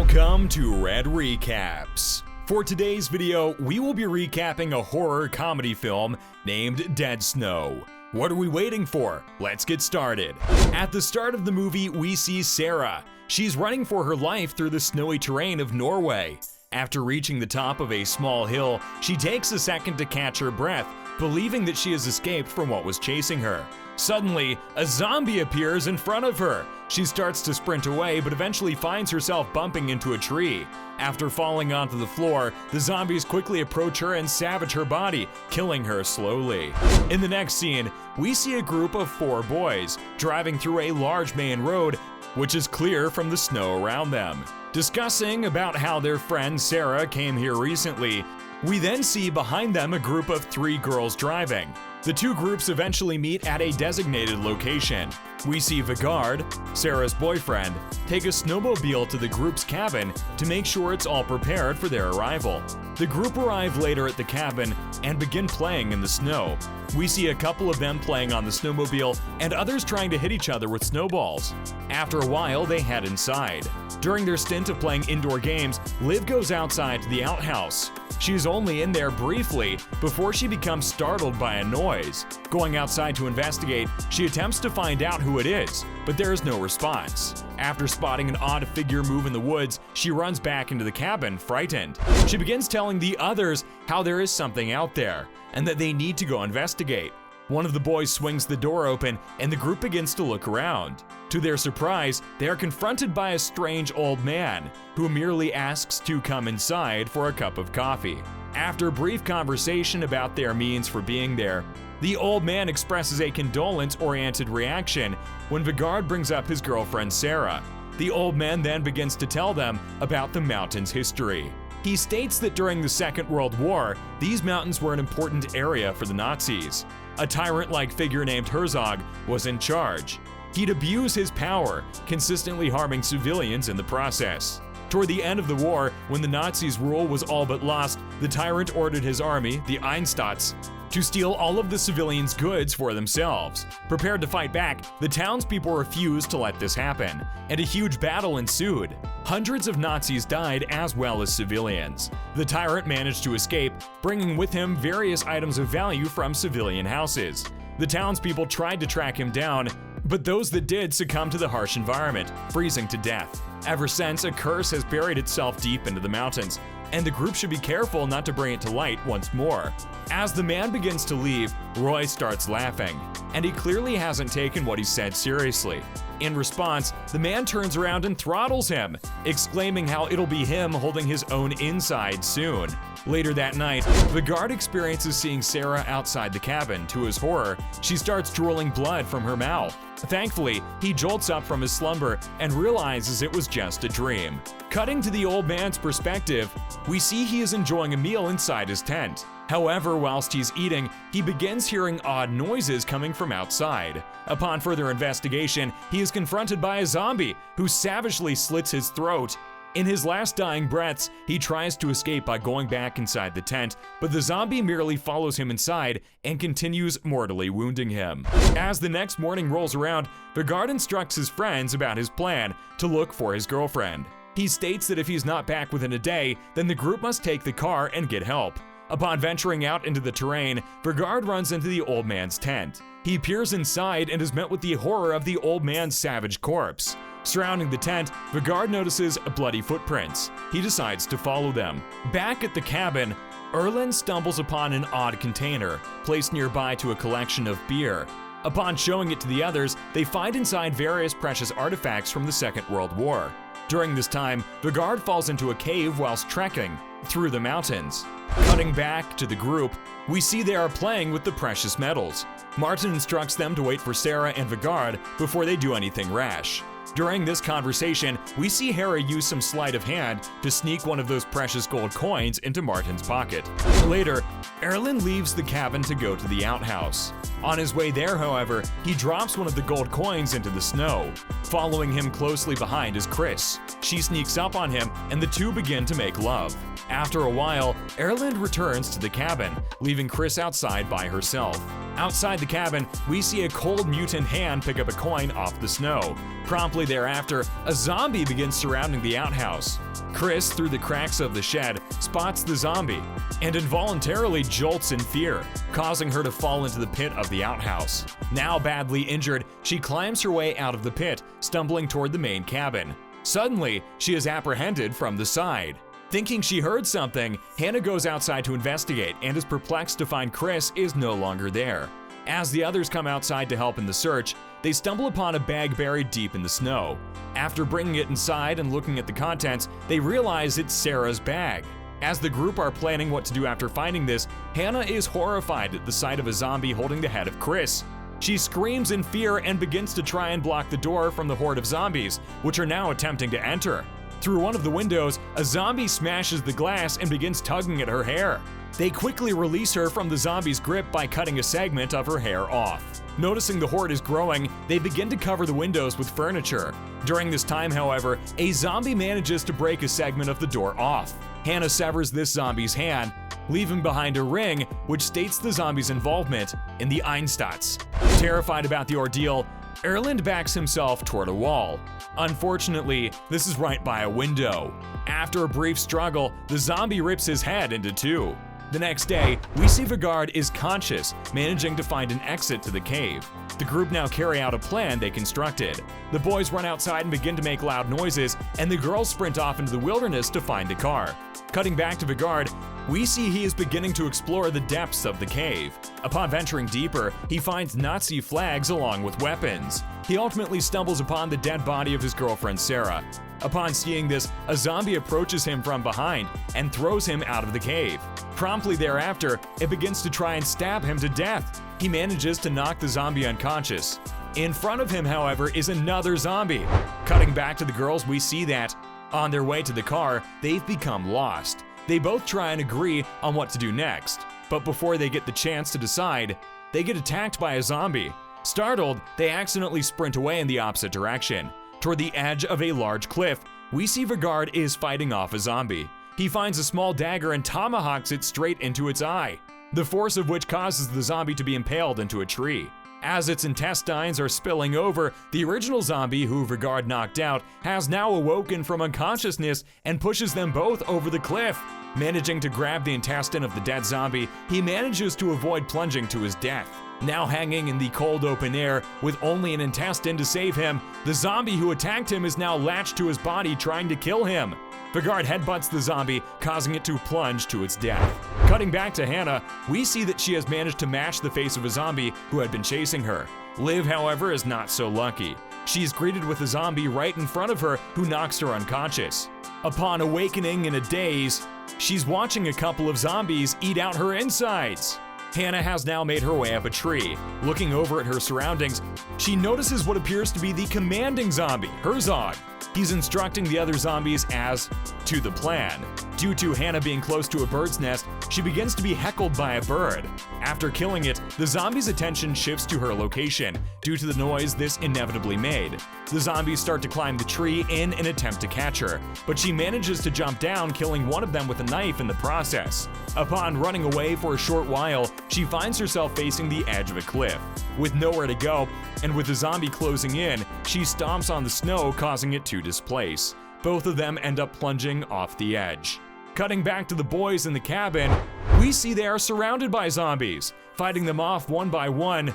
Welcome to Red Recaps. For today's video, we will be recapping a horror comedy film named Dead Snow. What are we waiting for? Let's get started. At the start of the movie, we see Sarah. She's running for her life through the snowy terrain of Norway. After reaching the top of a small hill, she takes a second to catch her breath, believing that she has escaped from what was chasing her. Suddenly, a zombie appears in front of her. She starts to sprint away, but eventually finds herself bumping into a tree. After falling onto the floor, the zombies quickly approach her and savage her body, killing her slowly. In the next scene, we see a group of 4 boys driving through a large main road, which is clear from the snow around them. Discussing about how their friend Sarah came here recently, we then see behind them a group of 3 girls driving. The 2 groups eventually meet at a designated location. We see Vigard, Sarah's boyfriend, take a snowmobile to the group's cabin to make sure it's all prepared for their arrival. The group arrive later at the cabin and begin playing in the snow. We see a couple of them playing on the snowmobile and others trying to hit each other with snowballs. After a while, they head inside. During their stint of playing indoor games, Liv goes outside to the outhouse. She's only in there briefly before she becomes startled by a noise. Going outside to investigate, she attempts to find out who it is, but there is no response. After spotting an odd figure move in the woods, she runs back into the cabin, frightened. She begins telling the others how there is something out there, and that they need to go investigate. One of the boys swings the door open, and the group begins to look around. To their surprise, they are confronted by a strange old man, who merely asks to come inside for a cup of coffee. After a brief conversation about their means for being there, the old man expresses a condolence-oriented reaction when Vigard brings up his girlfriend Sarah. The old man then begins to tell them about the mountain's history. He states that during the Second World War, these mountains were an important area for the Nazis. A tyrant-like figure named Herzog was in charge. He'd abuse his power, consistently harming civilians in the process. Toward the end of the war, when the Nazis' rule was all but lost, the tyrant ordered his army, the Einsatz, to steal all of the civilians' goods for themselves. Prepared to fight back, the townspeople refused to let this happen, and a huge battle ensued. Hundreds of Nazis died as well as civilians. The tyrant managed to escape, bringing with him various items of value from civilian houses. The townspeople tried to track him down, but those that did succumbed to the harsh environment, freezing to death. Ever since, a curse has buried itself deep into the mountains, and the group should be careful not to bring it to light once more. As the man begins to leave, Roy starts laughing, and he clearly hasn't taken what he said seriously. In response, the man turns around and throttles him, exclaiming how it'll be him holding his own inside soon. Later that night, Vigard experiences seeing Sarah outside the cabin. To his horror, she starts drooling blood from her mouth. Thankfully, he jolts up from his slumber and realizes it was just a dream. Cutting to the old man's perspective, we see he is enjoying a meal inside his tent. However, whilst he's eating, he begins hearing odd noises coming from outside. Upon further investigation, he is confronted by a zombie who savagely slits his throat. In his last dying breaths, he tries to escape by going back inside the tent, but the zombie merely follows him inside and continues mortally wounding him. As the next morning rolls around, Vigard instructs his friends about his plan to look for his girlfriend. He states that if he's not back within a day, then the group must take the car and get help. Upon venturing out into the terrain, Vigard runs into the old man's tent. He peers inside and is met with the horror of the old man's savage corpse. Surrounding the tent, Vigard notices bloody footprints. He decides to follow them. Back at the cabin, Erlen stumbles upon an odd container, placed nearby to a collection of beer. Upon showing it to the others, they find inside various precious artifacts from the Second World War. During this time, Vigard falls into a cave whilst trekking through the mountains. Cutting back to the group, we see they are playing with the precious metals. Martin instructs them to wait for Sarah and Vigard before they do anything rash. During this conversation, we see Harry use some sleight of hand to sneak one of those precious gold coins into Martin's pocket. Later, Erlen leaves the cabin to go to the outhouse. On his way there, however, he drops one of the gold coins into the snow. Following him closely behind is Chris. She sneaks up on him, and the two begin to make love. After a while, Erlen returns to the cabin, leaving Chris outside by herself. Outside the cabin, we see a cold mutant hand pick up a coin off the snow. Promptly thereafter, a zombie begins surrounding the outhouse. Chris, through the cracks of the shed, spots the zombie and involuntarily jolts in fear, causing her to fall into the pit of the outhouse. Now badly injured, she climbs her way out of the pit, stumbling toward the main cabin. Suddenly, she is apprehended from the side. Thinking she heard something, Hannah goes outside to investigate and is perplexed to find Chris is no longer there. As the others come outside to help in the search, they stumble upon a bag buried deep in the snow. After bringing it inside and looking at the contents, they realize it's Sarah's bag. As the group are planning what to do after finding this, Hannah is horrified at the sight of a zombie holding the head of Chris. She screams in fear and begins to try and block the door from the horde of zombies, which are now attempting to enter. Through one of the windows, a zombie smashes the glass and begins tugging at her hair. They quickly release her from the zombie's grip by cutting a segment of her hair off. Noticing the horde is growing, they begin to cover the windows with furniture. During this time, however, a zombie manages to break a segment of the door off. Hannah severs this zombie's hand, leaving behind a ring which states the zombie's involvement in the Einsatz. Terrified about the ordeal, Erland backs himself toward a wall. Unfortunately, this is right by a window. After a brief struggle, the zombie rips his head into two. The next day, we see Vigard is conscious, managing to find an exit to the cave. The group now carry out a plan they constructed. The boys run outside and begin to make loud noises, and the girls sprint off into the wilderness to find the car. Cutting back to Vigard, we see he is beginning to explore the depths of the cave. Upon venturing deeper, he finds Nazi flags along with weapons. He ultimately stumbles upon the dead body of his girlfriend Sarah. Upon seeing this, a zombie approaches him from behind and throws him out of the cave. Promptly thereafter, it begins to try and stab him to death. He manages to knock the zombie unconscious. In front of him, however, is another zombie. Cutting back to the girls, we see that, on their way to the car, they've become lost. They both try and agree on what to do next, but before they get the chance to decide, they get attacked by a zombie. Startled, they accidentally sprint away in the opposite direction. Toward the edge of a large cliff, we see Vigard is fighting off a zombie. He finds a small dagger and tomahawks it straight into its eye, the force of which causes the zombie to be impaled into a tree. As its intestines are spilling over, the original zombie who Vigard knocked out has now awoken from unconsciousness and pushes them both over the cliff. Managing to grab the intestine of the dead zombie, he manages to avoid plunging to his death. Now hanging in the cold open air with only an intestine to save him, the zombie who attacked him is now latched to his body trying to kill him. Vigard headbutts the zombie, causing it to plunge to its death. Cutting back to Hannah, we see that she has managed to mash the face of a zombie who had been chasing her. Liv, however, is not so lucky. She's greeted with a zombie right in front of her who knocks her unconscious. Upon awakening in a daze, she's watching a couple of zombies eat out her insides. Hannah has now made her way up a tree. Looking over at her surroundings, she notices what appears to be the commanding zombie, Herzog. He's instructing the other zombies as to the plan. Due to Hannah being close to a bird's nest, she begins to be heckled by a bird. After killing it, the zombie's attention shifts to her location, due to the noise this inevitably made. The zombies start to climb the tree in an attempt to catch her, but she manages to jump down, killing one of them with a knife in the process. Upon running away for a short while, she finds herself facing the edge of a cliff. With nowhere to go, and with the zombie closing in, she stomps on the snow, causing it to displace. Both of them end up plunging off the edge. Cutting back to the boys in the cabin, we see they are surrounded by zombies. Fighting them off one by one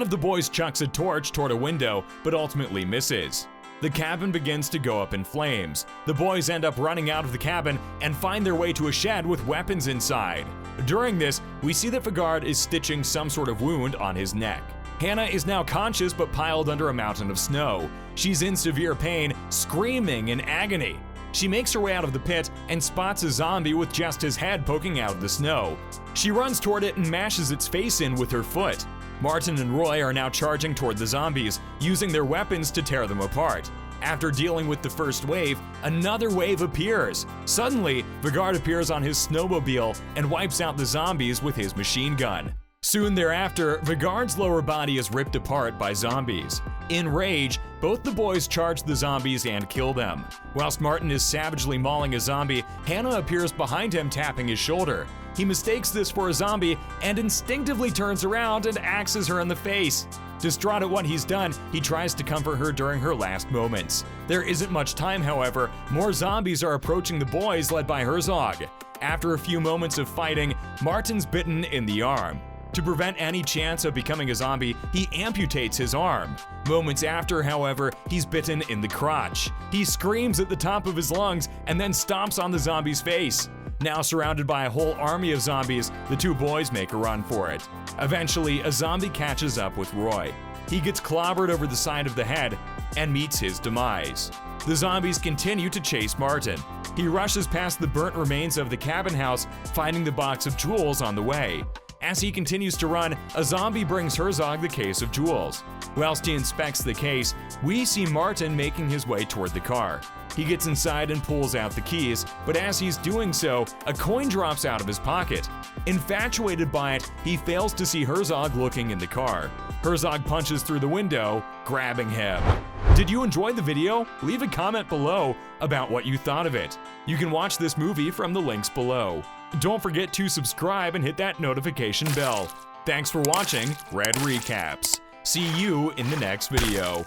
of the boys chucks a torch toward a window, but ultimately misses. The cabin begins to go up in flames. The boys end up running out of the cabin and find their way to a shed with weapons inside. During this, we see that Vigard is stitching some sort of wound on his neck. Hannah is now conscious but piled under a mountain of snow. She's in severe pain, screaming in agony. She makes her way out of the pit and spots a zombie with just his head poking out of the snow. She runs toward it and mashes its face in with her foot. Martin and Roy are now charging toward the zombies, using their weapons to tear them apart. After dealing with the first wave, another wave appears. Suddenly, Vigard appears on his snowmobile and wipes out the zombies with his machine gun. Soon thereafter, Vigard's lower body is ripped apart by zombies. In rage, both the boys charge the zombies and kill them. Whilst Martin is savagely mauling a zombie, Hannah appears behind him, tapping his shoulder. He mistakes this for a zombie and instinctively turns around and axes her in the face. Distraught at what he's done, he tries to comfort her during her last moments. There isn't much time, however. More zombies are approaching the boys, led by Herzog. After a few moments of fighting, Martin's bitten in the arm. To prevent any chance of becoming a zombie, he amputates his arm. Moments after, however, he's bitten in the crotch. He screams at the top of his lungs and then stomps on the zombie's face. Now surrounded by a whole army of zombies, the two boys make a run for it. Eventually, a zombie catches up with Roy. He gets clobbered over the side of the head and meets his demise. The zombies continue to chase Martin. He rushes past the burnt remains of the cabin house, finding the box of jewels on the way. As he continues to run, a zombie brings Herzog the case of jewels. Whilst he inspects the case, we see Martin making his way toward the car. He gets inside and pulls out the keys, but as he's doing so, a coin drops out of his pocket. Infatuated by it, he fails to see Herzog looking in the car. Herzog punches through the window, grabbing him. Did you enjoy the video? Leave a comment below about what you thought of it. You can watch this movie from the links below. Don't forget to subscribe and hit that notification bell. Thanks for watching Red Recaps. See you in the next video.